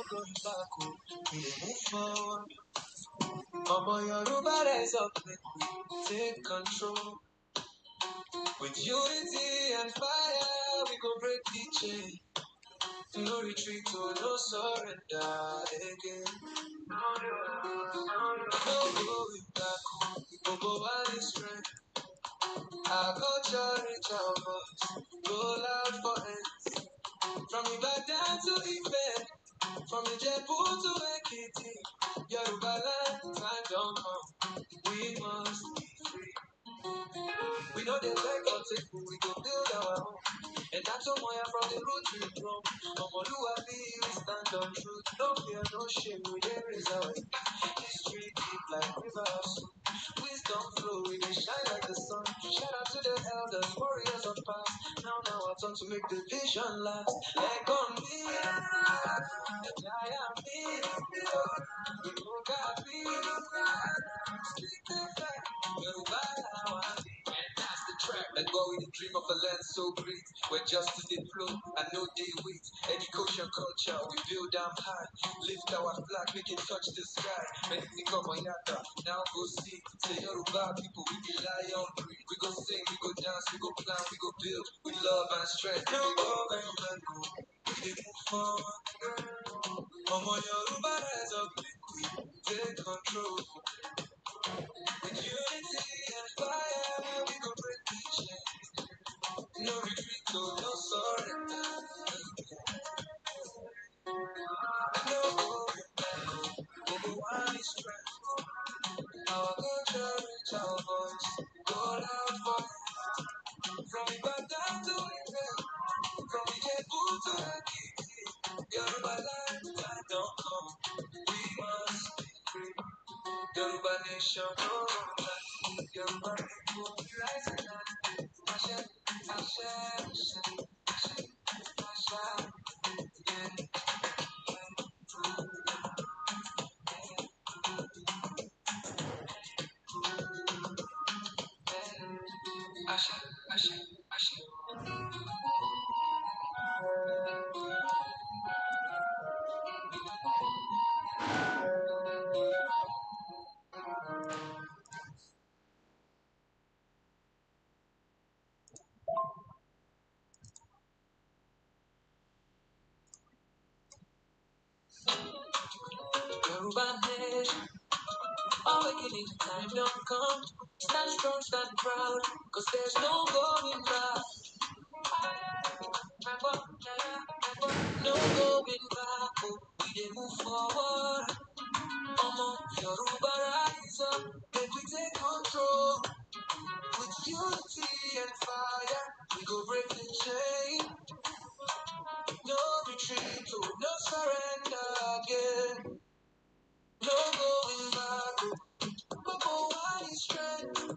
going back, oh. We dey move forward. Omo Yoruba rise up, make we take control. With unity and fire, we go break the chain. No retreat, oh, no surrender again. No going back, oh, one is strength. Our culture reach our voice, go loud for hands. From Ibadan to Ife, from Ijebu to Ekiti, Yoruba land, time don't come. We must be free. We know they beg or take, we go build our own. And that's all Moya from the root to the drum. Omoluabi, we stand on truth. No fear, no shame, we raise our history deep like rivers. Wisdom flow, we dey shine like the sun. Shout out to the elders, warriors of past. Now our turn to make the vision last. Like on me, Jaya me, we look at me, speak the fact, Yoruba, that's the track. Let go with the dream of a land so great, where justice did flow and no day wait. Education, culture, we build them high. Lift our flag, make it touch the sky. Make me come on yaka, now go see. Say Yoruba people, we be lion breed. We go sing, we go dance, we go plan, we go build. With love and strength, we go and go. We move forward. Omo Yoruba rise up, we take control. With unity and fire, we go break the chain. No retreat, no surrender. No going back. One is strength. Our culture reach our voice. Go loud for from Ibadan to Ife, from Ijebu to Ekiti. Yoruba land, time don't come. We must be free. Yoruba nation, oh, Yoruba people, we rise and Asha, Asha, Asha, Asha, Asha, yeah. Asha, Asha, Asha. Yoruba nation, awakening time don't come. Stand strong, stand proud, cause there's no going back. No going back, oh, we dey move forward. Omo, Yoruba rise up, make we take control. With unity and fire, we go break the chain. No retreat, oh, no surrender again. No going back, oh, one is strength.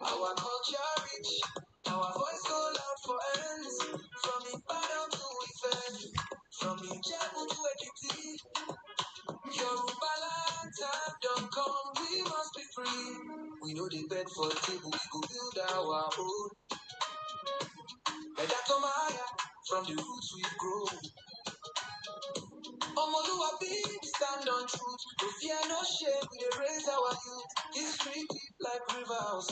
Our culture rich, our voice go loud for ends. From Ibadan to Ife, from Ijebu to Ekiti, Yoruba land time don't come, we must be free. We know the bed for the table, we go build our own. And that's Maya, from the roots we grow. Omoluabi, we stand on truth. No fear, no shame, we dey raise our youth. History deep like rivers.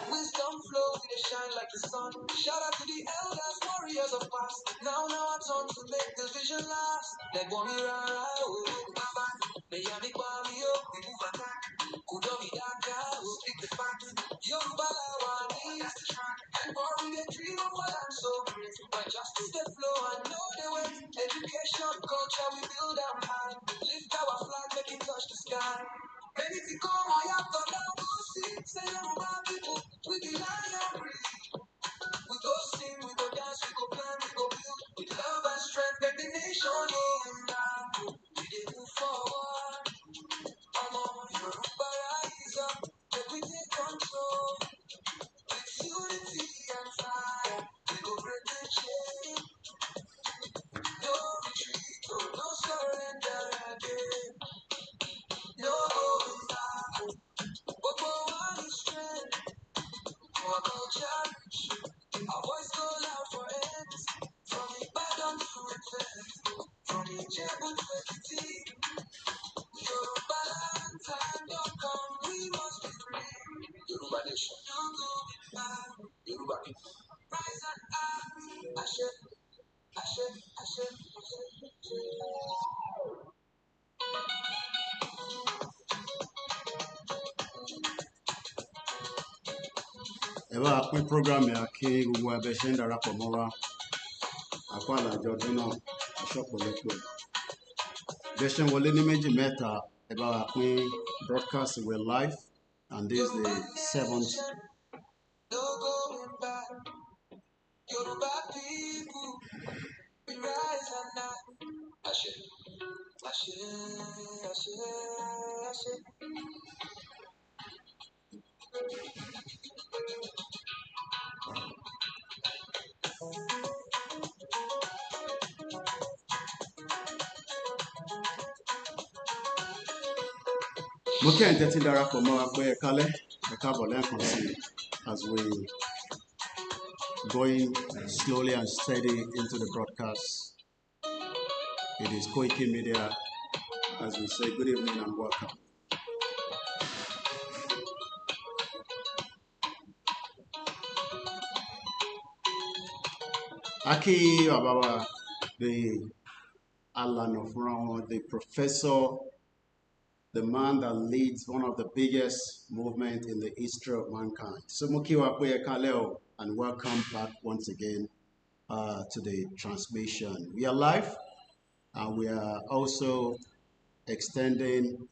Wisdom flow, we dey shine like the sun. Shout out to the elders, warriors of past. Now our turn to make the vision last. Like Wamira, oh, Baba, Meyami Kwami, oh, we move attack. Kudomi Daka, oh, speak the fact. Yoruba Lawani, that's the track. And more we dey dream of a land so great. But justice the flow, I know the way. Education, culture, we build our high. Lift our flag, make it touch the sky. Ready to come, I have to now go see. Say Yoruba people, we be lion breed. We go sing, we go dance, we go plan, we go build. With love and strength, make the nation know. We dey move forward. Omo, Yoruba rise up, make we take control. With unity and fire, we go break the chain. No retreat, oh, no surrender again. No going back, Eba pín program yà kí gbogbo abẹ ṣe ń darapọ̀ mọ́ wa àpá àlàjọ ọdún náà aṣọ́pọ̀lọpọ̀ bẹ́ ṣe ń wọlé ní méjì mẹ́ta eba pín broadcast were live and this is the 7th. Yoruba people, we rise and night. Ashe, Ashe, Ashe, Ashe. Mo kí ẹ̀ ń tẹ́tí darapọ̀ mọ́ wa pé ẹ kálẹ́ ẹ káàbọ̀ lẹ́ẹ̀kan sí as we going slowly and steady into the broadcast. It is Koikimedia as we say good evening and welcome. Aki Abawa, the Alano from the professor, the man that leads one of the biggest movements in the history of mankind. So Mukiwa Kaleo, and welcome back once again to the transmission. We are live and we are also extending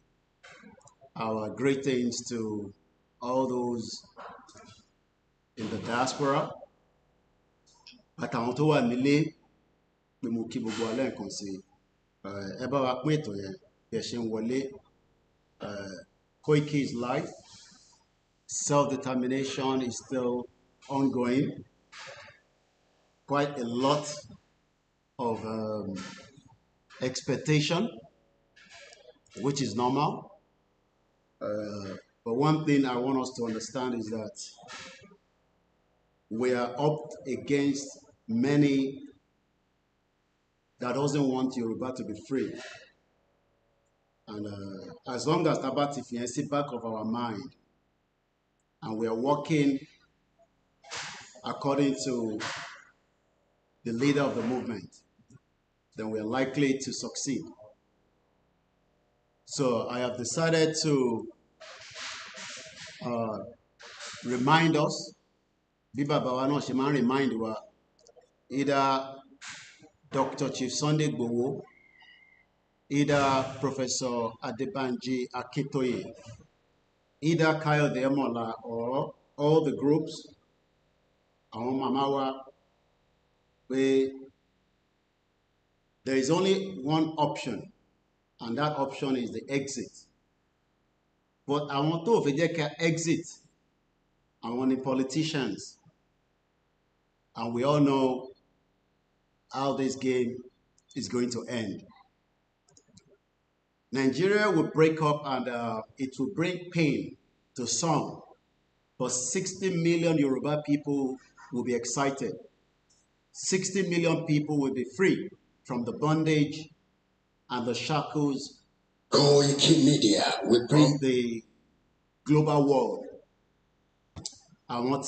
our greetings to all those in the diaspora. Àtàwọn tó wà nílé pé mo kí gbogbo alẹ́ nǹkan sí ẹ bá wa pín ètò yẹn bí ẹ ṣe ń wọlé. Koiki is live. Self-determination is still ongoing. Quite a lot of expectation, which is normal. But one thing I want us to understand is that we are up against many that doesn't want Yoruba to be free. And as long as Tabati is the back of our mind, and we are working according to the leader of the movement, then we are likely to succeed. So I have decided to remind us, Biba Bawano Shiman remind wa, either Dr. Chief Sunday Gbowo, either Professor Adebanji Akintoye, either Kayode Emola, or all the groups, our Mamawa, where there is only one option, and that option is the exit. But I want to exit. I want the politicians, and we all know how this game is going to end. Nigeria will break up and it will bring pain to some, but 60 million Yoruba people will be excited. 60 million people will be free from the bondage and the shackles Koikimedia will bring of the global world. And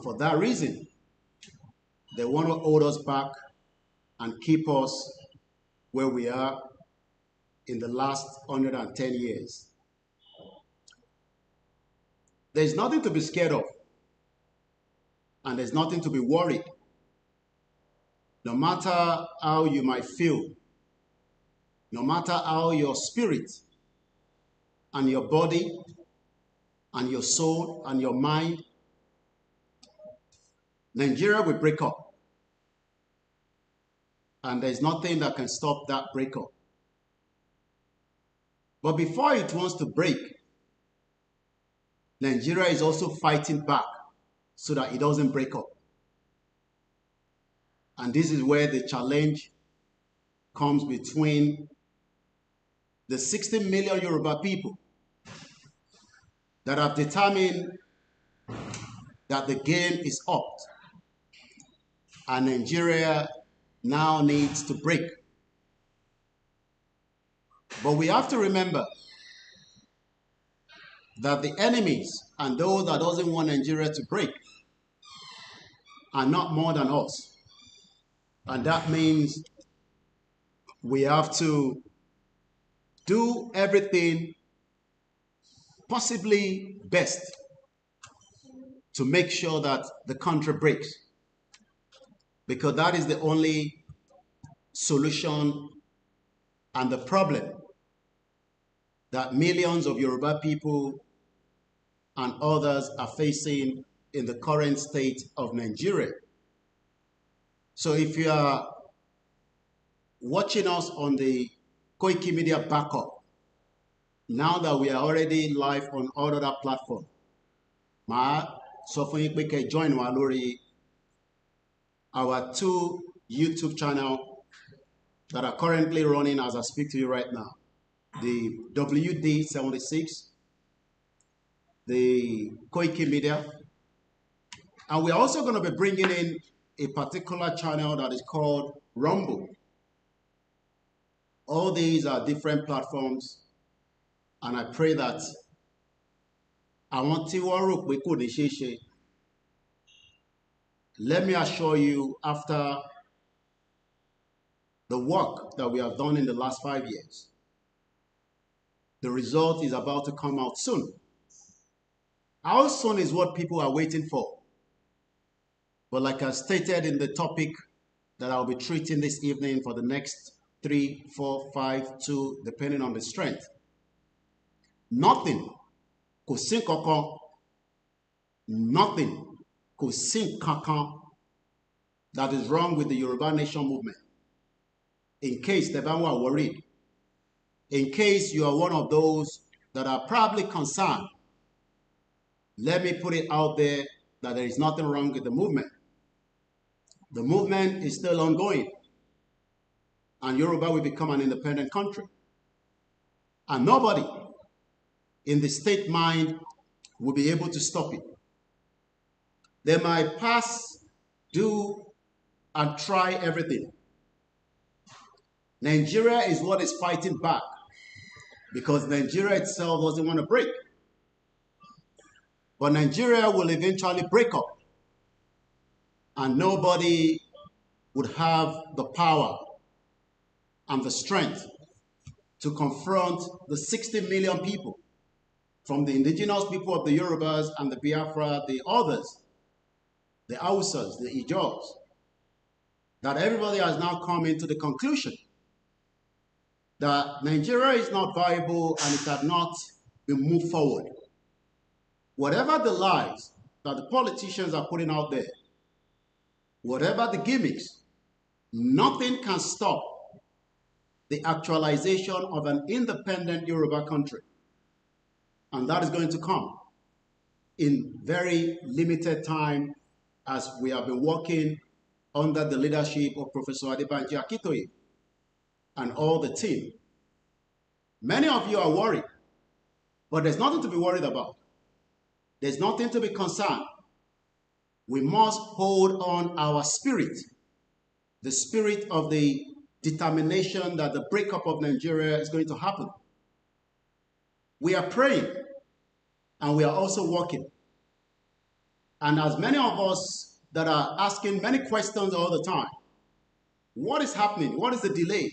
for that reason, they want to hold us back and keep us where we are in the last 110 years. There's nothing to be scared of, and there's nothing to be worried. No matter how you might feel, no matter how your spirit and your body and your soul and your mind, Nigeria will break up. And there's nothing that can stop that breakup. But before it wants to break, Nigeria is also fighting back so that it doesn't break up. And this is where the challenge comes between the 60 million Yoruba people that have determined that the game is up and Nigeria now needs to break. But we have to remember that the enemies and those that doesn't want Nigeria to break are not more than us. And that means we have to do everything possibly best to make sure that the country breaks. Because that is the only solution and the problem that millions of Yoruba people and others are facing in the current state of Nigeria. So if you are watching us on the Koikimedia backup, now that we are already live on all other platforms, join our 2 YouTube channels that are currently running as I speak to you right now. The WD76, the Koikimedia, and we're also going to be bringing in a particular channel that is called Rumble. All these are different platforms, and I pray that let me assure you, after the work that we have done in the last 5 years, the result is about to come out soon. How soon is what people are waiting for? But like I stated in the topic that I'll be treating this evening for the next 3, 4, 5, 2, depending on the strength. Nothing could sink nothing could sink that is wrong with the Yoruba Nation movement. In case the Banwa are worried, in case you are one of those that are probably concerned, let me put it out there that there is nothing wrong with the movement. The movement is still ongoing, and Yoruba will become an independent country. And nobody in the state mind will be able to stop it. They might pass, do, and try everything. Nigeria is what is fighting back because Nigeria itself doesn't want to break. But Nigeria will eventually break up, and nobody would have the power and the strength to confront the 60 million people, from the indigenous people of the Yorubas and the Biafra, the others, the Hausas, the Ijos, that everybody has now come into the conclusion that Nigeria is not viable and it cannot be moved forward. Whatever the lies that the politicians are putting out there, whatever the gimmicks, nothing can stop the actualization of an independent Yoruba country. And that is going to come in very limited time, as we have been working under the leadership of Professor Adebanji Akintoye and all the team. Many of you are worried, but there's nothing to be worried about. There's nothing to be concerned. We must hold on our spirit, the spirit of the determination that the breakup of Nigeria is going to happen. We are praying, and we are also working. And as many of us that are asking many questions all the time, what is happening? What is the delay?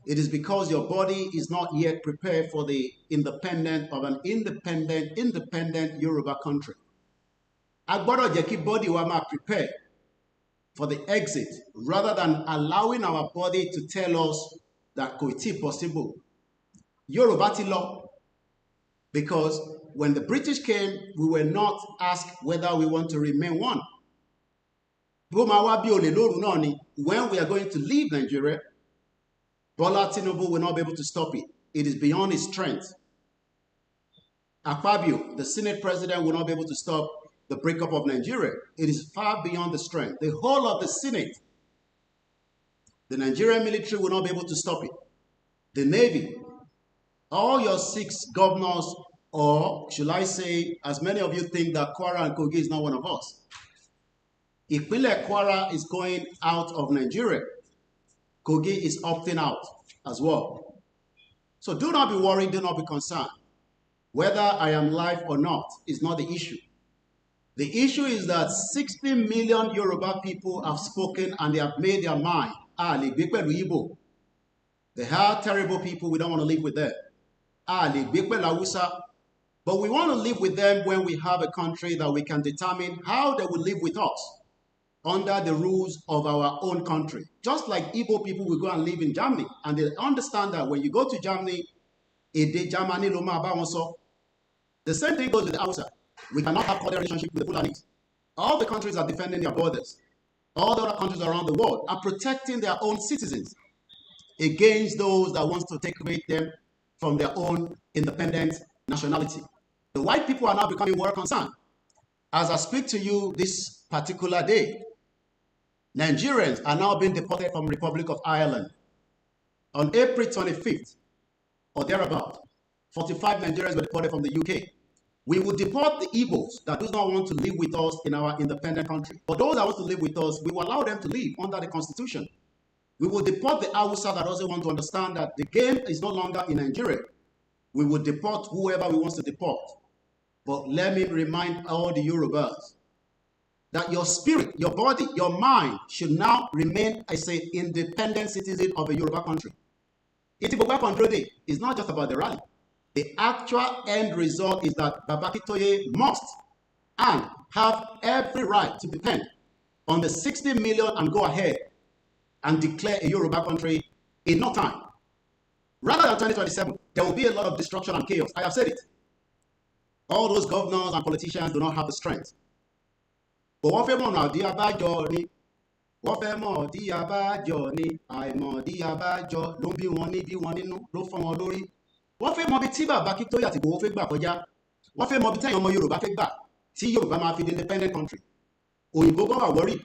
It is because your body is not yet prepared for the independence of an independent Yoruba country. Agbọ́dọ̀ jẹ́ kí body wa máa prepare for the exit, rather than allowing our body to tell us that kò tí possible. Yoruba ti lọ. Because when the British came, we were not asked whether we want to remain one. When we are going to leave Nigeria, Bola Tinubu will not be able to stop it. It is beyond his strength. Akpabio, the Senate president, will not be able to stop the breakup of Nigeria. It is far beyond the strength. The whole of the Senate, the Nigerian military will not be able to stop it. The Navy, all your 6 governors, or should I say, as many of you think that Kwara and Kogi is not one of us. Ìpínlẹ̀ Kwara is going out of Nigeria. Kogi is opting out as well. So do not be worried, do not be concerned. Whether I am live or not is not the issue. The issue is that 60 million Yoruba people have spoken and they have made their mind. They are terrible people. We don't want to live with them. But we want to live with them when we have a country that we can determine how they will live with us under the rules of our own country. Just like Igbo people will go and live in Germany, and they understand that when you go to Germany, the same thing goes with the Hausa. We cannot have other relationship with the Fulanis. All the countries are defending their borders. All the other countries around the world are protecting their own citizens against those that want to take away them from their own independent nationality. The white people are now becoming more concerned. As I speak to you this particular day, Nigerians are now being deported from Republic of Ireland. On April 25th, or thereabout, 45 Nigerians were deported from the UK. We will deport the Igbos that do not want to live with us in our independent country. But those that want to live with us, we will allow them to live under the Constitution. We will deport the Hausa that doesn't want to understand that the game is no longer in Nigeria. We will deport whoever we want to deport. But let me remind all the Yorubas that your spirit, your body, your mind should now remain as an independent citizen of a Yoruba country. It's not just about the rally. The actual end result is that Babakitoye must and have every right to depend on the 60 million and go ahead and declare a Yoruba country in no time. Rather than 2027, there will be a lot of destruction and chaos. I have said it. All those governors and politicians do not have the strength. But wọ́n fẹ́ mọ̀ di abájọ ni, wọ́n fẹ́ mọ̀ di abájọ ni, àìmọ̀ di abájọ ló ń bí wọn ní bí wọn nínú ló fọ́ wọn lórí. Wọ́n fẹ́ mọ̀ bí tí bàbá Akíntóyè àti Ìgbòho fẹ́ gbà kọjá. Wọ́n fẹ́ mọ̀ bí tẹ́yìn ọmọ Yorùbá fẹ́ gbà tí Yorùbá máa fi di independent country. Òyìnbó gan wà worried.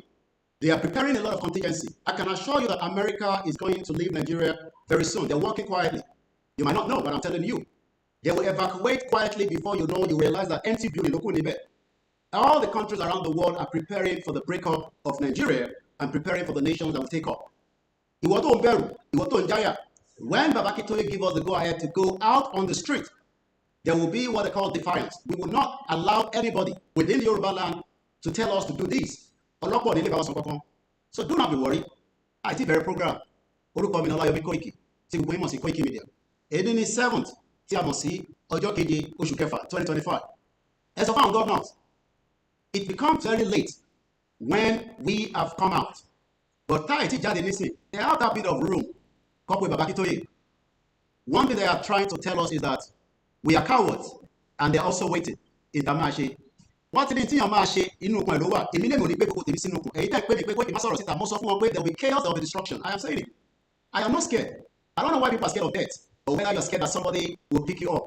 They are preparing a lot of contingency. I can assure you that America is going to leave Nigeria very soon. They're working quietly. You might not know, but I'm telling you. They will evacuate quietly before you know, you realize that empty building, all the countries around the world are preparing for the breakup of Nigeria and preparing for the nations that will take up. When Baba Akíntóyè give us the go-ahead to go out on the street, there will be what they call defiance. We will not allow anybody within the Yoruba land to tell us to do this. So do not be worried. I did very program. OLAYOMI KOIKI. Koikimedia. Èdè ní 7th tí a mọ̀ sí ọjọ́ keje oṣù kẹfà 2025. As of our governors, it becomes very late when we have come out. But they have that bit of room. One thing they are trying to tell us is that we are cowards and they're also waiting. In Damashi. What did you say? There will be chaos, there will be destruction. I am saying it. I am not scared. I don't know why people are scared of death. But whether you're scared that somebody will pick you up,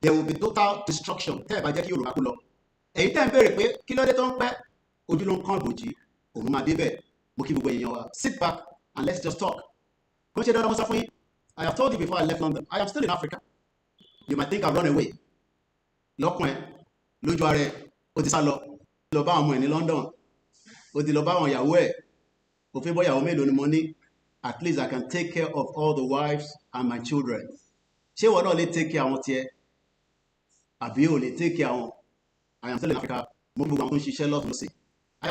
there will be total destruction. Sit back and let's just talk. I have told you before I left London, I am still in Africa. You might think I've run away. London. At least I can take care of all the wives and my children. She will not take care of it. Take care of. I am still in Africa. I am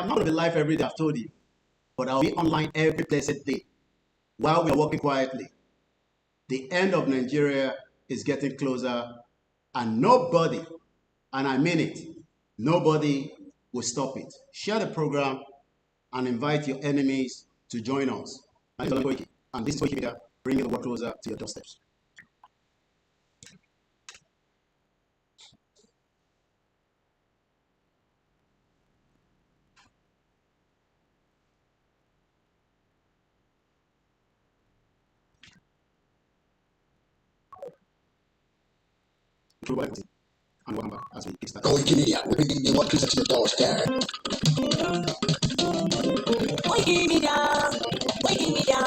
not going to be live every day, I've told you. But I'll be online every blessed day while we are working quietly. The end of Nigeria is getting closer, and nobody, and I mean it, nobody will stop it. Share the program and invite your enemies to join us. And this is Koikimedia, bringing the world closer to your doorsteps. And welcome back as we get started. Koikimedia, we're bringing the world closer to your doorstep. Koikimedia, Koikimedia,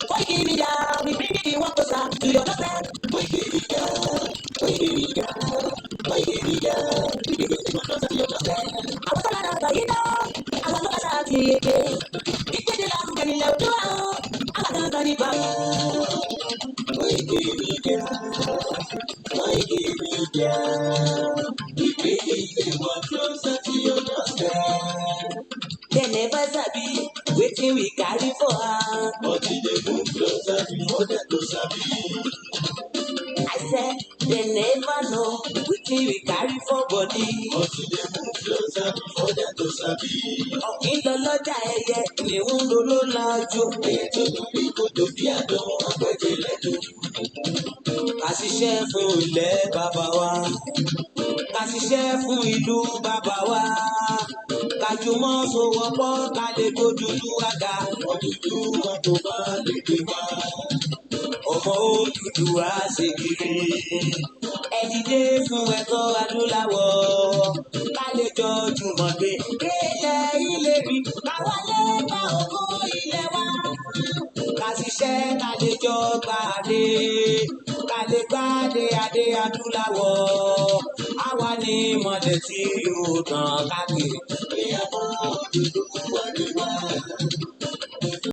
Koikimedia, we bring the world closer to your doorstep. Koikimedia, Koikimedia, Koikimedia, we bring the world closer to your doorstep. I was Koikimedia, we bring the world closer to your doorstep. never sabi wetin we carry for her. But e dey move closer before dem go sabi. I said they never know wetin we carry for body. But e dey move closer before dem go sabi. Ọ̀kìn lọ lọ́jà ẹyẹ ni ń lolo lájú. Ètò ìbí kò tó bí àdán àgbẹ̀dẹ̀ lẹ́nu. Ká ṣiṣẹ́ fún ilẹ̀ bàbá wa. Ká ṣiṣẹ́ fún ìlú bàbá wa. Ká jùmọ̀ sowọ́pọ̀ ká lè tó dúdú àga. Òdúdú wọn tó bá lè dé wá. Ọmọ Odùduwà ṣe kiri. Ẹ dìde fún ẹ̀kọ́ adúláwọ̀. Ká lè jọ jùmọ̀ gbé. Ilẹ̀ ilé rí. Ká wálé gba ògo ilé wa. Ká ṣiṣẹ́ ká lè jọ gbàdé. Ká lè gbàdé adé adúláwọ̀. Àwa ni mọ̀lẹ́ tí yóò tàn káàkiri. Ìyàwó Odùduwà.